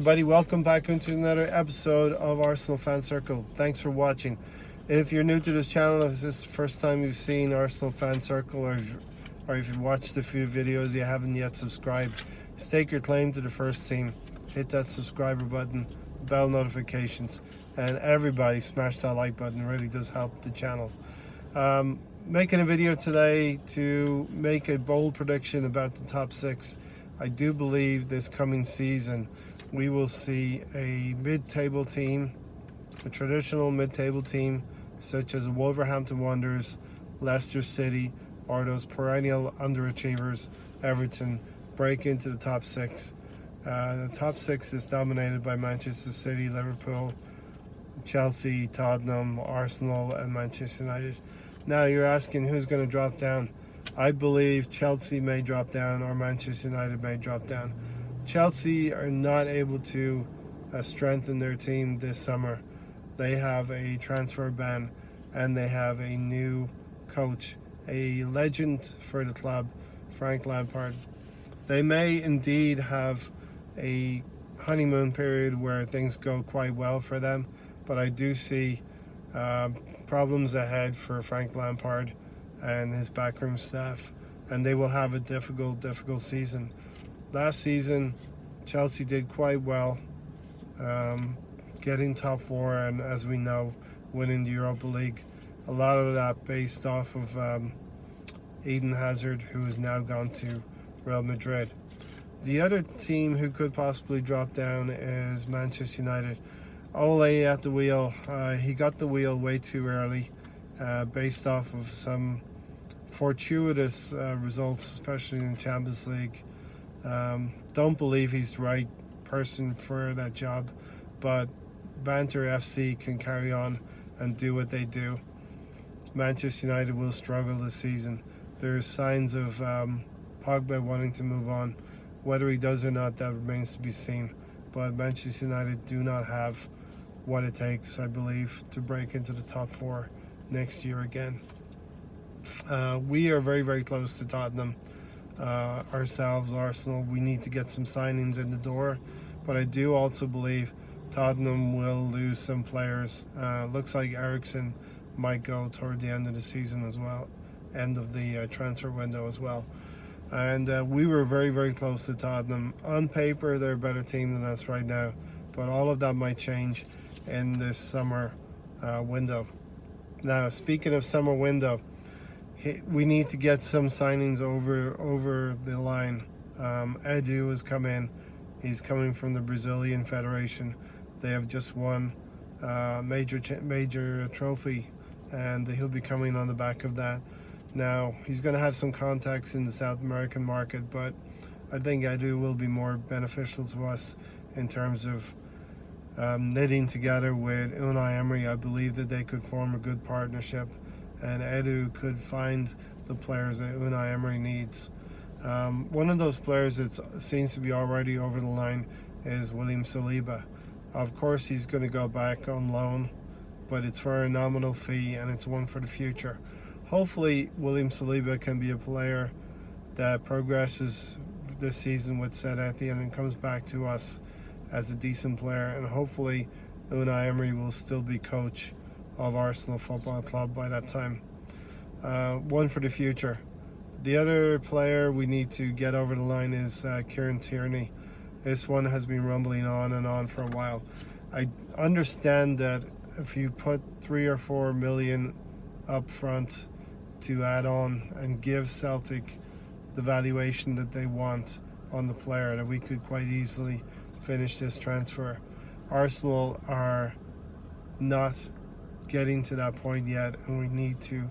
everybody, welcome back into another episode of Arsenal Fan Circle. Thanks for watching. If you're new to this channel, if this is the first time you've seen Arsenal Fan Circle, or if you've watched a few videos you haven't yet subscribed, stake your claim to the first team. Hit that subscriber button, bell notifications, and everybody smash that like button. It really does help the channel. Making a video today to make a bold prediction about the top six. I do believe this coming season we will see a mid-table team, a traditional mid-table team such as Wolverhampton Wanderers, Leicester City, or those perennial underachievers, Everton, break into the top six. The top six is dominated by Manchester City, Liverpool, Chelsea, Tottenham, Arsenal, and Manchester United. Now you're asking who's going to drop down. I believe Chelsea may drop down or Manchester United may drop down. Chelsea are not able to strengthen their team this summer. They have a transfer ban and they have a new coach, a legend for the club, Frank Lampard. They may indeed have a honeymoon period where things go quite well for them, but I do see problems ahead for Frank Lampard and his backroom staff, and they will have a difficult season. Last season, Chelsea did quite well, getting top four, and as we know, winning the Europa League. A lot of that based off of Eden Hazard, who has now gone to Real Madrid. The other team who could possibly drop down is Manchester United. Ole at the wheel. He got the wheel way too early, based off of some fortuitous results, especially in the Champions League. Don't believe he's the right person for that job, but Banter FC can carry on and do what they do. Manchester United will struggle this season. There's signs of Pogba wanting to move on. Whether he does or not, that remains to be seen. But Manchester United do not have what it takes, I believe, to break into the top four next year again. We are very close to Tottenham ourselves, Arsenal. We need to get some signings in the door, but I do also believe Tottenham will lose some players. Looks like Eriksen might go toward the end of the season as well, end of the transfer window as well. And we were very close to Tottenham. On paper, they're a better team than us right now, but all of that might change in this summer window. Now, speaking of summer window, we need to get some signings over the line. Edu has come in. He's coming from the Brazilian Federation. They have just won major trophy, and he'll be coming on the back of that. Now, he's going to have some contacts in the South American market, but I think Edu will be more beneficial to us in terms of knitting together with Unai Emery. I believe that they could form a good partnership, and Edu could find the players that Unai Emery needs. One of those players that seems to be already over the line is William Saliba. Of course, he's going to go back on loan, but it's for a nominal fee, and it's one for the future. Hopefully, William Saliba can be a player that progresses this season with Saint Etienne and comes back to us as a decent player, and hopefully Unai Emery will still be coach of Arsenal Football Club by that time. One for the future. The other player we need to get over the line is Kieran Tierney. This one has been rumbling on and on for a while. I understand that if you put 3 or 4 million up front to add on and give Celtic the valuation that they want on the player, that we could quite easily finish this transfer. Arsenal are not getting to that point yet, and we need to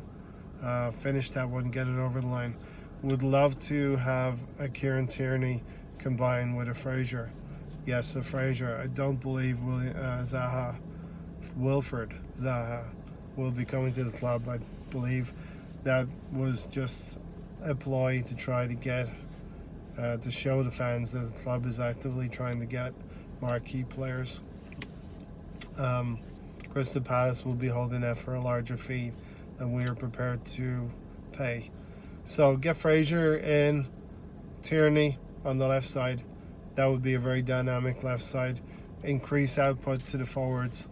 finish that one, get it over the line. Would love to have a Kieran Tierney combined with a Fraser. Yes, a Fraser. I don't believe Wilfred Zaha will be coming to the club. I believe that was just a ploy to try to get to show the fans that the club is actively trying to get marquee players. Crystal Palace will be holding out for a larger fee than we are prepared to pay. So get Fraser in, Tierney on the left side. That would be a very dynamic left side. Increase output to the forwards,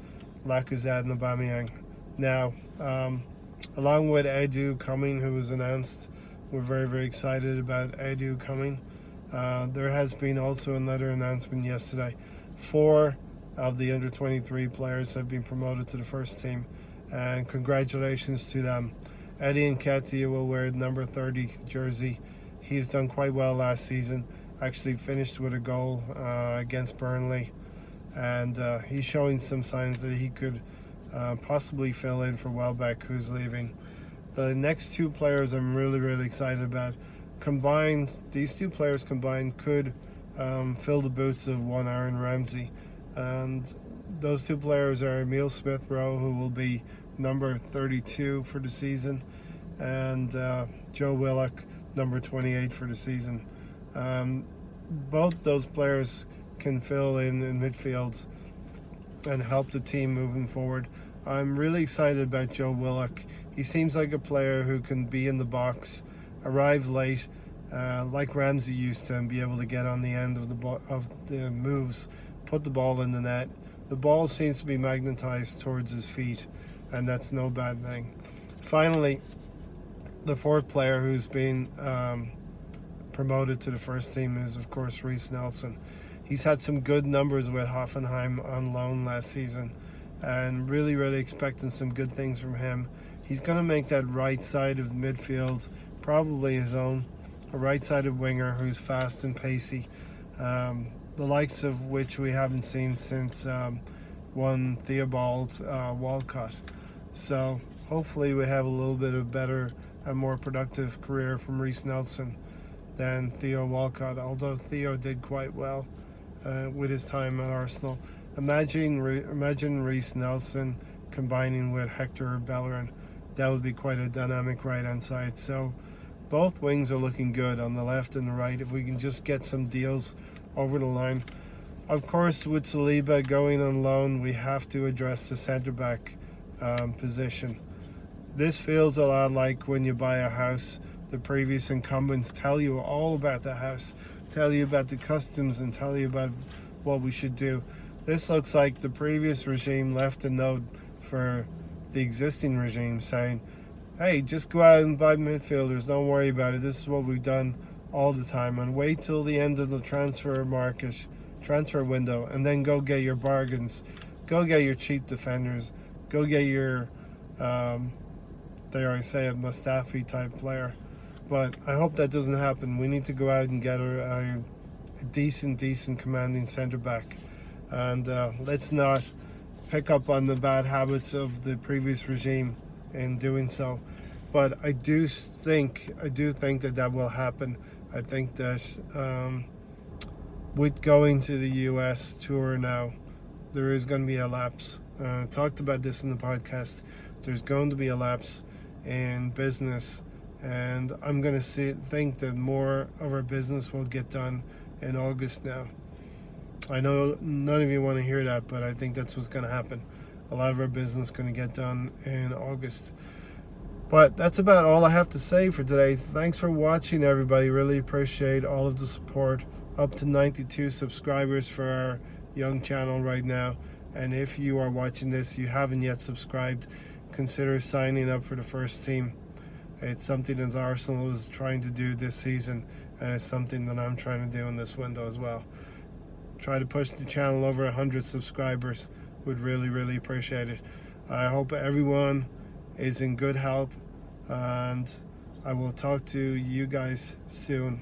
Lacazette and Aubameyang. Now, along with Edu coming, who was announced, we're very, very excited about Edu coming. There has been also another announcement yesterday. 4 of the under-23 players have been promoted to the first team, and congratulations to them. Eddie Nketiah will wear the number 30 jersey. He's done quite well last season, actually finished with a goal against Burnley, and he's showing some signs that he could possibly fill in for Welbeck, who's leaving. The next 2 players I'm really, really excited about. Combined, these 2 players combined could fill the boots of one Aaron Ramsey, and those 2 players are Emile Smith-Rowe, who will be number 32 for the season, and Joe Willock, number 28 for the season. Both those players can fill in midfield and help the team moving forward. I'm really excited about Joe Willock. He seems like a player who can be in the box, arrive late, like Ramsey used to, and be able to get on the end of the moves, put the ball in the net. The ball seems to be magnetized towards his feet, and that's no bad thing. Finally, the 4th player who's been promoted to the first team is, of course, Reiss Nelson. He's had some good numbers with Hoffenheim on loan last season, and really, really expecting some good things from him. He's going to make that right side of midfield probably his own, a right-sided winger who's fast and pacey, the likes of which we haven't seen since one Theobald Walcott. So hopefully we have a little bit of better and more productive career from Reiss Nelson than Theo Walcott, although Theo did quite well with his time at Arsenal. Imagine Reiss Nelson combining with Hector Bellerin. That would be quite a dynamic right-hand side. So both wings are looking good on the left and the right if we can just get some deals over the line. Of course, with Saliba going on loan, we have to address the centre-back position. This feels a lot like when you buy a house. The previous incumbents tell you all about the house, tell you about the customs, and tell you about what we should do. This looks like the previous regime left a note for the existing regime saying, hey, just go out and buy midfielders, don't worry about it. This is what we've done all the time, and wait till the end of the transfer window, and then go get your bargains, go get your cheap defenders, go get your dare I say it, Mustafi type player. But I hope that doesn't happen. We need to go out and get a decent commanding centre back, and let's not pick up on the bad habits of the previous regime in doing so. But I do think that will happen. I think that with going to the US tour now, there is going to be a lapse. I talked about this in the podcast. There's going to be a lapse in business, and I'm going to think that more of our business will get done in August now. I know none of you want to hear that, but I think that's what's going to happen. A lot of our business is going to get done in August. But that's about all I have to say for today. Thanks for watching, everybody. Really appreciate all of the support. Up to 92 subscribers for our young channel right now. And if you are watching this, you haven't yet subscribed, consider signing up for the first team. It's something that Arsenal is trying to do this season, and it's something that I'm trying to do in this window as well. Try to push the channel over 100 subscribers. Would really appreciate it. I hope everyone is in good health, and I will talk to you guys soon.